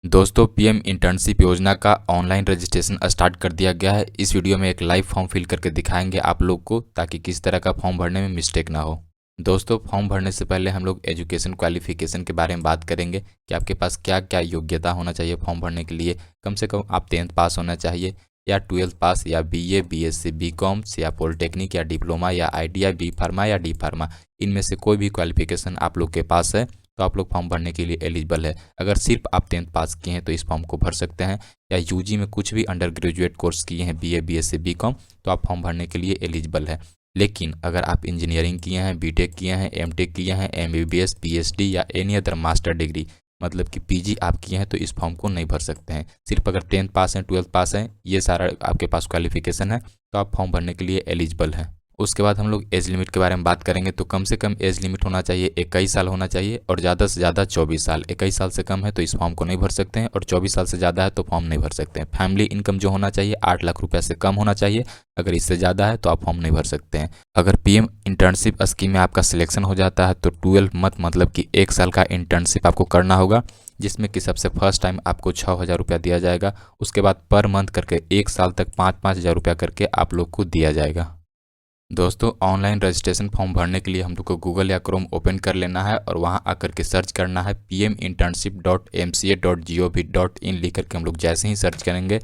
दोस्तों PM internship योजना का ऑनलाइन रजिस्ट्रेशन स्टार्ट कर दिया गया है। इस वीडियो में एक लाइव फॉर्म फिल करके दिखाएंगे आप लोग को, ताकि किस तरह का फॉर्म भरने में मिस्टेक ना हो। दोस्तों फॉर्म भरने से पहले हम लोग एजुकेशन क्वालिफिकेशन के बारे में बात करेंगे कि आपके पास क्या क्या योग्यता होना चाहिए फॉर्म भरने के लिए। कम से कम आप 10th पास होना चाहिए या 12th पास या बीए, बीएससी, बीकॉम या पॉलिटेक्निक या डिप्लोमा या आईटीआई, बी फार्मा या डी फार्मा, इनमें से कोई भी क्वालिफिकेशन आप लोग के पास है तो आप लोग फॉर्म भरने के लिए एलिजिबल है। अगर सिर्फ आप 10th पास किए हैं तो इस फॉर्म को भर सकते हैं, या यूजी में कुछ भी अंडर ग्रेजुएट कोर्स किए हैं बीए, बीएससी, बीकॉम, तो आप फॉर्म भरने के लिए एलिजिबल है। लेकिन अगर आप इंजीनियरिंग किए हैं, बीटेक किए हैं, एमटेक किए हैं, एमबीबीएस, पीएचडी या एनी अदर मास्टर डिग्री मतलब कि पीजी आप किए हैं तो इस फॉर्म को नहीं भर सकते हैं। सिर्फ अगर 10th पास हैं, 12th पास हैं, ये सारा आपके पास क्वालिफिकेशन है तो आप फॉर्म भरने के लिए एलिजिबल हैं। उसके बाद हम लोग एज लिमिट के बारे में बात करेंगे। तो कम से कम एज लिमिट होना चाहिए 21 साल होना चाहिए और ज़्यादा से ज़्यादा 24 साल। 21 साल से कम है तो इस फॉर्म को नहीं भर सकते हैं और 24 साल से ज़्यादा है तो फॉर्म नहीं भर सकते हैं। फैमिली इनकम जो होना चाहिए 8 लाख रुपये से कम होना चाहिए। अगर इससे ज़्यादा है तो आप फॉर्म नहीं भर सकते हैं। अगर पीएम इंटर्नशिप स्कीम में आपका सिलेक्शन हो जाता है तो 12 मंथ मतलब कि 1 साल का इंटर्नशिप आपको करना होगा, जिसमें कि सबसे फर्स्ट टाइम आपको 6,000 रुपया दिया जाएगा। उसके बाद पर मंथ करके 1 साल तक 5-5 हज़ार रुपया करके आप लोग को दिया जाएगा। दोस्तों ऑनलाइन रजिस्ट्रेशन फॉर्म भरने के लिए हम लोग को गूगल या क्रोम ओपन कर लेना है और वहां आकर के सर्च करना है pminternship.mca.gov.in लिख करके हम लोग जैसे ही सर्च करेंगे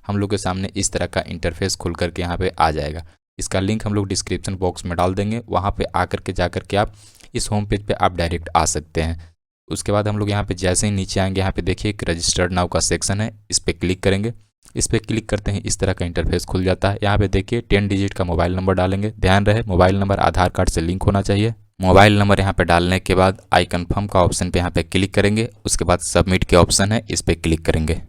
हम लोग के सामने इस तरह का इंटरफेस खुल करके यहाँ पे आ जाएगा। इसका लिंक हम लोग डिस्क्रिप्शन बॉक्स में डाल देंगे, वहाँ पे आकर के जाकर के आप इस होम पेज पे आप डायरेक्ट आ सकते हैं। उसके बाद हम लोग यहाँ पे जैसे ही नीचे आएंगे यहाँ पे देखिए एक रजिस्टर्ड नाउ का सेक्शन है, इस पर क्लिक करेंगे। इस पर क्लिक करते हैं इस तरह का इंटरफेस खुल जाता है। यहाँ पे देखिए 10 डिजिट का मोबाइल नंबर डालेंगे। ध्यान रहे मोबाइल नंबर आधार कार्ड से लिंक होना चाहिए। मोबाइल नंबर यहाँ पे डालने के बाद आई कन्फर्म का ऑप्शन पे यहाँ पे क्लिक करेंगे। उसके बाद सबमिट के ऑप्शन है, इस पर क्लिक करेंगे।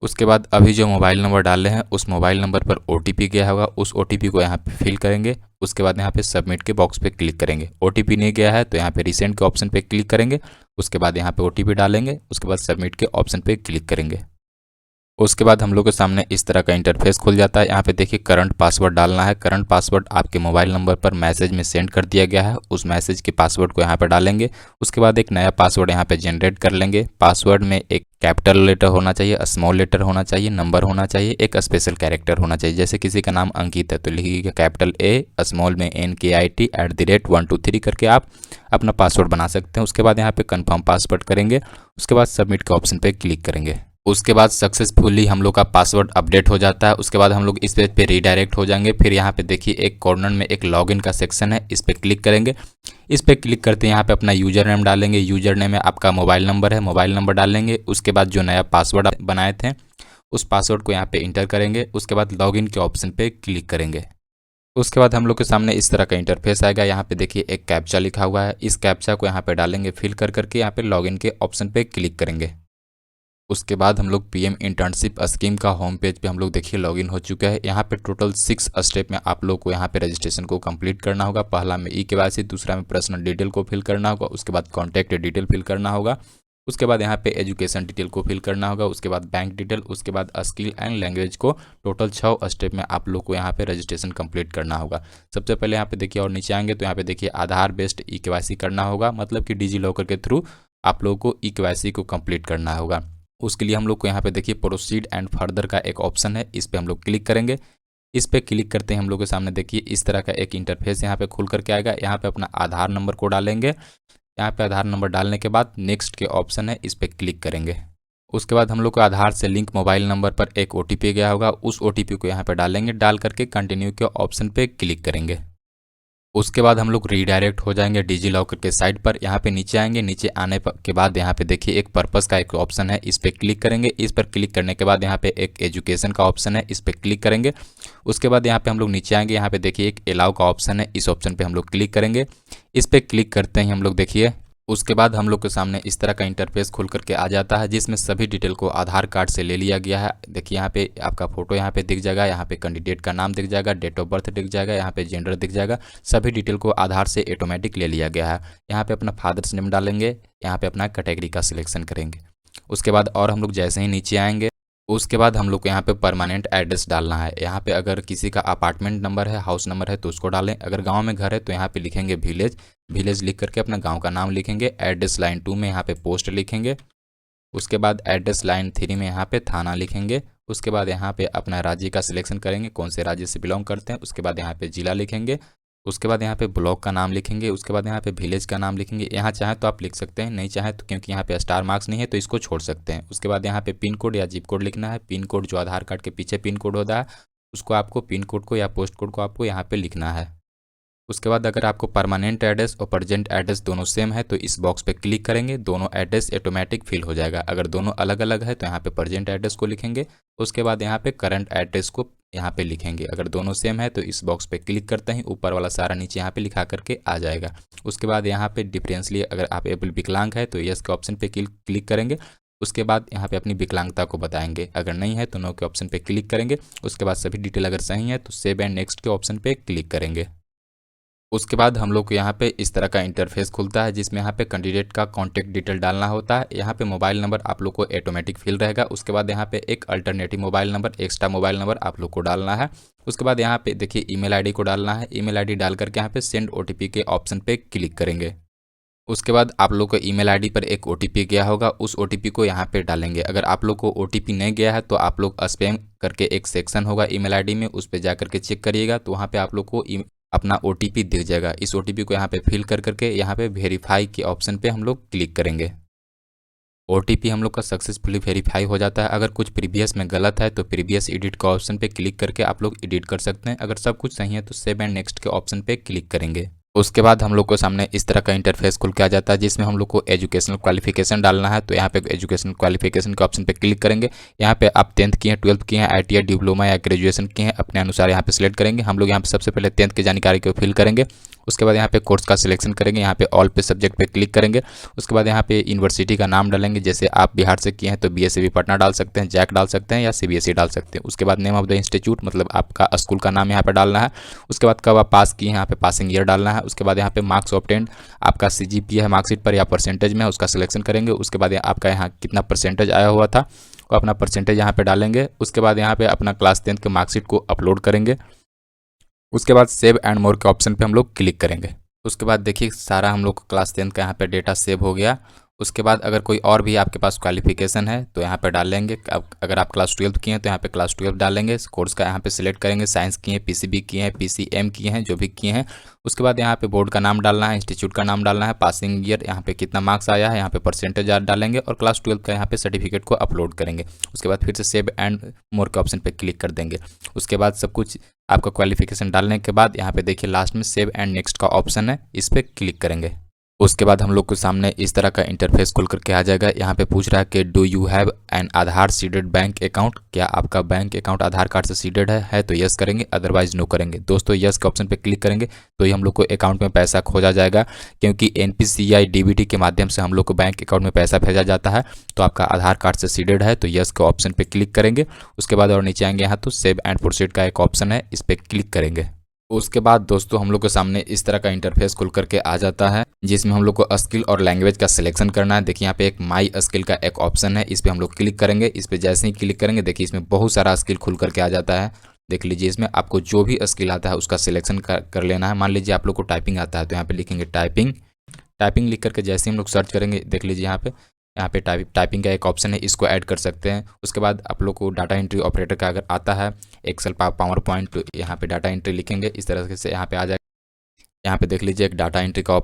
उसके बाद अभी जो मोबाइल नंबर डाले हैं उस मोबाइल नंबर पर ओटीपी गया होगा, उस ओटीपी को यहाँ पे फिल करेंगे। उसके बाद यहाँ पे सबमिट के बॉक्स पे क्लिक करेंगे। ओटीपी नहीं गया है तो यहाँ पे रिसेंट के ऑप्शन पे क्लिक करेंगे। उसके बाद यहाँ पे ओटीपी डालेंगे। उसके बाद सबमिट के ऑप्शन पे क्लिक करेंगे। उसके बाद हम लोग के सामने इस तरह का इंटरफेस खुल जाता है। यहाँ पे देखिए करंट पासवर्ड डालना है। करंट पासवर्ड आपके मोबाइल नंबर पर मैसेज में सेंड कर दिया गया है, उस मैसेज के पासवर्ड को यहाँ पे डालेंगे। उसके बाद एक नया पासवर्ड यहाँ पे जनरेट कर लेंगे। पासवर्ड में एक कैपिटल लेटर होना चाहिए, स्मॉल लेटर होना चाहिए, नंबर होना चाहिए, एक स्पेशल कैरेक्टर होना चाहिए। जैसे किसी का नाम अंकित है तो लिखिएगा कैपिटल A, स्मॉल में NKIT @123 करके आप अपना पासवर्ड बना सकते हैं। उसके बाद यहाँ पे कन्फर्म पासवर्ड करेंगे। उसके बाद सबमिट के ऑप्शन पे क्लिक करेंगे। उसके बाद सक्सेसफुली हम लोग का पासवर्ड अपडेट हो जाता है। उसके बाद हम लोग इस पेज पे रीडायरेक्ट हो जाएंगे। फिर यहाँ पे देखिए एक कॉर्नर में एक लॉगिन का सेक्शन है, इस पे क्लिक करेंगे। इस पे क्लिक करते हैं यहाँ पे अपना यूजर नेम डालेंगे। यूजर नेम में आपका मोबाइल नंबर है, मोबाइल नंबर डालेंगे। उसके बाद जो नया पासवर्ड बनाए थे उस पासवर्ड को यहाँ पे इंटर करेंगे। उसके बाद लॉगिन के ऑप्शन पे क्लिक करेंगे। उसके बाद हम लोग के सामने इस तरह का इंटरफेस आएगा। यहाँ पे देखिए एक कैप्चा लिखा हुआ है, इस कैप्चा को यहाँ पे डालेंगे। फिल कर करके यहाँ पे लॉगिन के ऑप्शन पे क्लिक करेंगे। उसके बाद हम लोग पीएम इंटर्नशिप स्कीम का होम पेज पे हम लोग देखिए लॉगिन हो चुका है। यहाँ पे टोटल 6 स्टेप में आप लोग को यहाँ पे रजिस्ट्रेशन को कंप्लीट करना होगा। पहला में ई-केवाईसी, दूसरा में पर्सनल डिटेल को फिल करना होगा, उसके बाद कॉन्टैक्ट डिटेल फिल करना होगा, उसके बाद यहाँ पे एजुकेशन डिटेल को फिल करना होगा, उसके बाद बैंक डिटेल, उसके बाद स्किल एंड लैंग्वेज को टोटल 6 स्टेप में आप लोग को यहाँ पे रजिस्ट्रेशन कंप्लीट करना होगा। सबसे पहले यहाँ पे देखिए और नीचे आएंगे तो यहाँ पे देखिए आधार बेस्ड ई-केवाईसी करना होगा, मतलब कि डिजी लॉकर के थ्रू आप लोगों को ई-केवाईसी को कंप्लीट करना होगा। उसके लिए हम लोग को यहाँ पे देखिए प्रोसीड एंड फर्दर का एक ऑप्शन है, इस पे हम लोग क्लिक करेंगे। इस पे क्लिक करते हैं हम लोग के सामने देखिए इस तरह का एक इंटरफेस यहाँ पे खुल करके आएगा। यहाँ पे अपना आधार नंबर को डालेंगे। यहाँ पे आधार नंबर डालने के बाद नेक्स्ट के ऑप्शन है, इस पे क्लिक करेंगे। उसके बाद हम लोग को आधार से लिंक मोबाइल नंबर पर एक ओटीपी गया होगा, उस ओटीपी को यहाँ पे डालेंगे। डाल करके कंटिन्यू के ऑप्शन पे क्लिक करेंगे। उसके बाद हम लोग रीडायरेक्ट हो जाएंगे डिजी लॉकर के साइट पर। यहाँ पे नीचे आएंगे, नीचे आने के बाद यहाँ पे देखिए एक पर्पस का एक ऑप्शन है, इस पर क्लिक करेंगे। इस पर क्लिक करने के बाद यहाँ पे एक एजुकेशन का ऑप्शन है, इस पर क्लिक करेंगे। उसके बाद यहाँ पे हम लोग नीचे आएंगे, यहाँ पे देखिए एक अलाउ का ऑप्शन है, इस ऑप्शन पे हम लोग क्लिक करेंगे। इस पर क्लिक करते ही हम लोग देखिए उसके बाद हम लोग के सामने इस तरह का इंटरफेस खुल करके आ जाता है, जिसमें सभी डिटेल को आधार कार्ड से ले लिया गया है। देखिए यहाँ पे आपका फोटो यहाँ पे दिख जाएगा, यहाँ पे कैंडिडेट का नाम दिख जाएगा, डेट ऑफ बर्थ दिख जाएगा, यहाँ पे जेंडर दिख जाएगा। सभी डिटेल को आधार से ऑटोमेटिक ले लिया गया है। यहाँ पे अपना फादर्स नेम डालेंगे, यहाँ पे अपना कैटेगरी का सिलेक्शन करेंगे। उसके बाद और हम लोग जैसे ही नीचे आएंगे उसके बाद हम लोग को यहाँ पे परमानेंट एड्रेस डालना है। यहाँ पे अगर किसी का अपार्टमेंट नंबर है, हाउस नंबर है तो उसको डालें। अगर गांव में घर है तो यहाँ पे लिखेंगे विलेज, विलेज लिख करके अपना गांव का नाम लिखेंगे। एड्रेस लाइन 2 में यहाँ पे पोस्ट लिखेंगे। उसके बाद एड्रेस लाइन 3 में यहाँ पे थाना लिखेंगे। उसके बाद यहाँ पे अपना राज्य का सिलेक्शन करेंगे, कौन से राज्य से बिलोंग करते हैं। उसके बाद यहाँ पे जिला लिखेंगे। उसके बाद यहाँ पे ब्लॉक का नाम लिखेंगे। उसके बाद यहाँ पे विलेज का नाम लिखेंगे। यहाँ चाहे तो आप लिख सकते हैं, नहीं चाहे तो क्योंकि यहाँ पे स्टार मार्क्स नहीं है तो इसको छोड़ सकते हैं। उसके बाद यहाँ पे पिन कोड या जिप कोड लिखना है। पिन कोड जो आधार कार्ड के पीछे पिन कोड होता है उसको आपको पिन कोड को या पोस्ट कोड को आपको यहाँ पे लिखना है। उसके बाद अगर आपको परमानेंट एड्रेस और प्रेजेंट एड्रेस दोनों सेम है तो इस बॉक्स पे क्लिक करेंगे, दोनों एड्रेस ऑटोमेटिक फिल हो जाएगा। अगर दोनों अलग अलग है तो यहाँ पे प्रेजेंट एड्रेस को लिखेंगे। उसके बाद यहाँ पे करंट एड्रेस को यहाँ पे लिखेंगे। अगर दोनों सेम है तो इस बॉक्स पे क्लिक करते ही ऊपर वाला सारा नीचे यहाँ पे लिखा करके आ जाएगा। उसके बाद यहाँ पे डिफरेंसली अगर आप एबल विकलांग है तो यस के ऑप्शन पे क्लिक करेंगे। उसके बाद यहाँ पे अपनी विकलांगता को बताएंगे, अगर नहीं है तो नो के ऑप्शन पे क्लिक करेंगे। उसके बाद सभी डिटेल अगर सही है तो सेव एंड नेक्स्ट के ऑप्शन पे क्लिक करेंगे। उसके बाद हम लोग को यहाँ पे इस तरह का इंटरफेस खुलता है जिसमें यहाँ पे कैंडिडेट का कॉन्टैक्ट डिटेल डालना होता है। यहाँ पे मोबाइल नंबर आप लोग को ऑटोमेटिक फिल रहेगा। उसके बाद यहाँ पे एक alternative mobile number, extra mobile number आप लोग को डालना है। उसके बाद यहाँ पे देखिए ईमेल आईडी को डालना है। ईमेल आईडी डाल करके यहाँ पे सेंड ओटीपी के ऑप्शन पे क्लिक करेंगे। उसके बाद आप लोग को ईमेल आईडी पर एक ओटीपी गया होगा, उस ओटीपी को यहाँ पे डालेंगे। अगर आप लोग को ओटीपी नहीं गया है तो आप लोग स्पैम करके एक सेक्शन होगा ईमेल आईडी में, उस पर जा करके चेक करिएगा तो वहाँ पे आप लोग को अपना ओटीपी दिख जाएगा। इस ओटीपी को यहाँ पे फिल कर करके यहाँ पे वेरीफाई के ऑप्शन पे हम लोग क्लिक करेंगे। ओटीपी हम लोग का सक्सेसफुली वेरीफाई हो जाता है। अगर कुछ प्रीवियस में गलत है तो प्रीवियस एडिट का ऑप्शन पे क्लिक करके आप लोग एडिट कर सकते हैं। अगर सब कुछ सही है तो सेव एंड नेक्स्ट के ऑप्शन पे क्लिक करेंगे। उसके बाद हम लोग को सामने इस तरह का इंटरफेस खुल के आ जाता है जिसमें हम लोग को एजुकेशनल क्वालिफिकेशन डालना है। तो यहाँ पे एजुकेशनल क्वालिफिकेशन के ऑप्शन पे क्लिक करेंगे। यहाँ पे आप 10th किए हैं, 12th किए हैं, ITI डिप्लोमा या ग्रेजुएशन किए हैं, अपने अनुसार यहाँ पे सिलेक्ट करेंगे। हम लोग यहाँ पे सबसे पहले 10th की जानकारी को फिल करेंगे। उसके बाद यहाँ पे कोर्स का सिलेक्शन करेंगे, यहाँ पे ऑल पे सब्जेक्ट पे क्लिक करेंगे। उसके बाद यहाँ पे यूनिवर्सिटी का नाम डालेंगे, जैसे आप बिहार से किए हैं तो BSAB पटना डाल सकते हैं, जैक डाल सकते हैं या CBSE डाल सकते हैं। उसके बाद नेम ऑफ द इंस्टीट्यूट मतलब आपका स्कूल का नाम यहाँ पे डालना है। उसके बाद कब आप पास किए हैं यहाँ पे पासिंग ईयर डालना है। उसके बाद यहाँ पे मार्क्स ऑब्टेन्ड आपका CGPA है मार्कशीट पर या परसेंटेज में, उसका सिलेक्शन करेंगे। उसके बाद आपका यहाँ कितना परसेंटेज आया हुआ था वो अपना परसेंटेज यहाँ पे डालेंगे। उसके बाद यहाँ पे अपना क्लास 10th के मार्कशीट को अपलोड करेंगे। उसके बाद सेव एंड मोर के ऑप्शन पे हम लोग क्लिक करेंगे। उसके बाद देखिए सारा हम लोग क्लास 10th का यहाँ पे डेटा सेव हो गया। उसके बाद अगर कोई और भी आपके पास क्वालिफिकेशन है तो यहाँ पे डाल लेंगे। अगर आप क्लास 12 किए हैं तो यहाँ पे क्लास 12 डालेंगे। कोर्स का यहाँ पे सिलेक्ट करेंगे, साइंस किए हैं, PCB किए हैं, PCM किए हैं, जो भी किए हैं। उसके बाद यहाँ पे बोर्ड का नाम डालना है, इंस्टीट्यूट का नाम डालना है, पासिंग ईयर यहाँ पे कितना मार्क्स आया है, यहाँ पे परसेंटेज डालेंगे और क्लास 12 का यहाँ पे सर्टिफिकेट को अपलोड करेंगे। उसके बाद फिर से सेव एंड मोर के ऑप्शन पे क्लिक कर देंगे। उसके बाद सब कुछ आपका क्वालिफिकेशन डालने के बाद यहाँ पे देखिए लास्ट में सेव एंड नेक्स्ट का ऑप्शन है, इस पर क्लिक करेंगे। उसके बाद हम लोग को सामने इस तरह का इंटरफेस खुल करके आ जाएगा। यहाँ पे पूछ रहा है कि do you have an Aadhaar seeded bank account, क्या आपका बैंक अकाउंट आधार कार्ड से सीडेड है तो यस करेंगे, अदरवाइज नो करेंगे। दोस्तों यस के ऑप्शन पे क्लिक करेंगे तो ही हम लोग को अकाउंट में पैसा खोजा जाएगा, क्योंकि NPCI DBT के माध्यम से हम लोग को बैंक अकाउंट में पैसा भेजा जाता है। तो आपका आधार कार्ड से सीडेड है तो यस के ऑप्शन पे क्लिक करेंगे। उसके बाद और नीचे आएंगे यहाँ तो सेव एंड प्रोसीड का एक ऑप्शन है, इस पर क्लिक करेंगे। उसके बाद दोस्तों हम लोग के सामने इस तरह का इंटरफेस खुल करके आ जाता है जिसमें हम लोग को स्किल और लैंग्वेज का सिलेक्शन करना है। देखिए यहाँ पे एक माई स्किल का एक ऑप्शन है, इस पर हम लोग क्लिक करेंगे। इस पर जैसे ही क्लिक करेंगे देखिए इसमें बहुत सारा स्किल खुल करके आ जाता है। देख लीजिए इसमें आपको जो भी स्किल आता है उसका सिलेक्शन कर लेना है। मान लीजिए आप लोग को टाइपिंग आता है तो यहाँ पे लिखेंगे टाइपिंग लिख करके जैसे ही हम लोग सर्च करेंगे देख लीजिए यहाँ पे टाइपिंग का एक ऑप्शन है, इसको ऐड कर सकते हैं। उसके बाद आप लोग को डाटा एंट्री ऑपरेटर का अगर आता है, एक्सेल पावर पॉइंट, तो यहाँ पे डाटा एंट्री लिखेंगे, इस तरह से यहाँ पे आ जाएगा। यहाँ पे देख लीजिए एक डाटा एंट्री का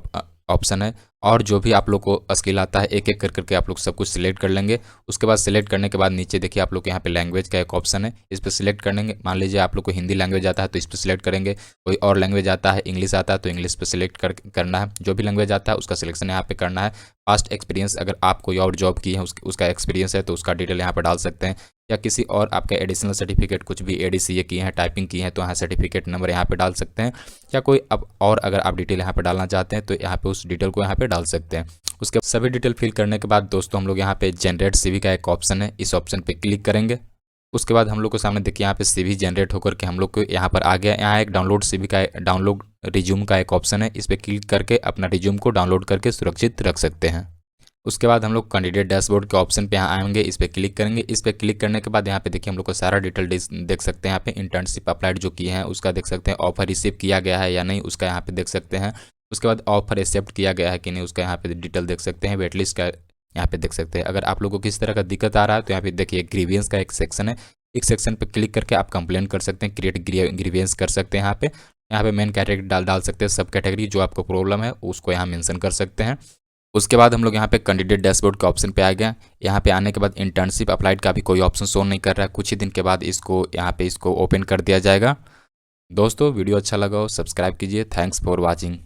ऑप्शन है और जो भी आप लोग को स्किल आता है एक एक कर करके आप लोग सब कुछ सिलेक्ट कर लेंगे। उसके बाद सिलेक्ट करने के बाद नीचे देखिए आप लोग यहाँ पे लैंग्वेज का एक ऑप्शन है, इस पर सिलेक्ट करेंगे। मान लीजिए आप लोग को हिंदी लैंग्वेज आता है तो इस पर सिलेक्ट करेंगे। कोई और लैंग्वेज आता है, इंग्लिश आता है तो इंग्लिश पे सिलेक्ट करना है। जो भी लैंग्वेज आता है उसका सिलेक्शन यहाँ पे करना है। पास्ट एक्सपीरियंस अगर आप कोई और जॉब की है उसका एक्सपीरियंस है तो उसका डिटेल यहाँ पर डाल सकते हैं, या किसी और आपका एडिशनल सर्टिफिकेट कुछ भी ADCA किए हैं, टाइपिंग की है तो यहाँ सर्टिफिकेट नंबर यहाँ पे डाल सकते हैं, या कोई अब और अगर आप डिटेल यहाँ पे डालना चाहते हैं तो यहाँ पे उस डिटेल को यहाँ पे डाल सकते हैं। उसके सभी डिटेल फिल करने के बाद दोस्तों हम लोग यहाँ पे जनरेट CV का एक ऑप्शन है, इस ऑप्शन पे क्लिक करेंगे। उसके बाद हम लोग को सामने देखिए यहाँ पे CV जनरेट होकर के हम लोग को यहाँ पर आ गया। यहाँ एक डाउनलोड CV का डाउनलोड रिज्यूम का एक ऑप्शन है, इस पर क्लिक करके अपना रिज्यूम को डाउनलोड करके सुरक्षित रख सकते हैं। उसके बाद हम लोग कैंडिडेट डैशबोर्ड के ऑप्शन पे यहाँ आएंगे, इस पर क्लिक करेंगे। इस पर क्लिक करने के बाद यहाँ पे देखिए हम लोग को सारा डिटेल देख सकते हैं। यहाँ पे इंटर्नशिप अप्लाइड जो किए हैं उसका देख सकते हैं, ऑफर रिसीव किया गया है या नहीं उसका यहाँ पे देख सकते हैं। उसके बाद ऑफर एक्सेप्ट किया गया है कि नहीं उसका यहाँ पे डिटेल देख सकते हैं। वेटलिस्ट का यहाँ पे देख सकते हैं। अगर आप लोगों को किस तरह का दिक्कत आ रहा है तो यहाँ पे देखिए ग्रीवियंस का एक सेक्शन है, एक सेक्शन पे क्लिक करके आप कंप्लेन कर सकते हैं, क्रिएट ग्रीवियंस कर सकते हैं। यहाँ पे मेन कैटेगरी डाल सकते हैं, सब कैटेगरी जो आपको प्रॉब्लम है उसको यहाँ मेंशन कर सकते हैं। उसके बाद हम लोग यहाँ पे कैंडिडेट डैशबोर्ड के ऑप्शन पे आ गए। यहाँ पे आने के बाद इंटर्नशिप अप्लाइड का भी कोई ऑप्शन शो नहीं कर रहा है, कुछ ही दिन के बाद इसको यहाँ पे इसको ओपन कर दिया जाएगा। दोस्तों वीडियो अच्छा लगा हो सब्सक्राइब कीजिए। Thanks for watching.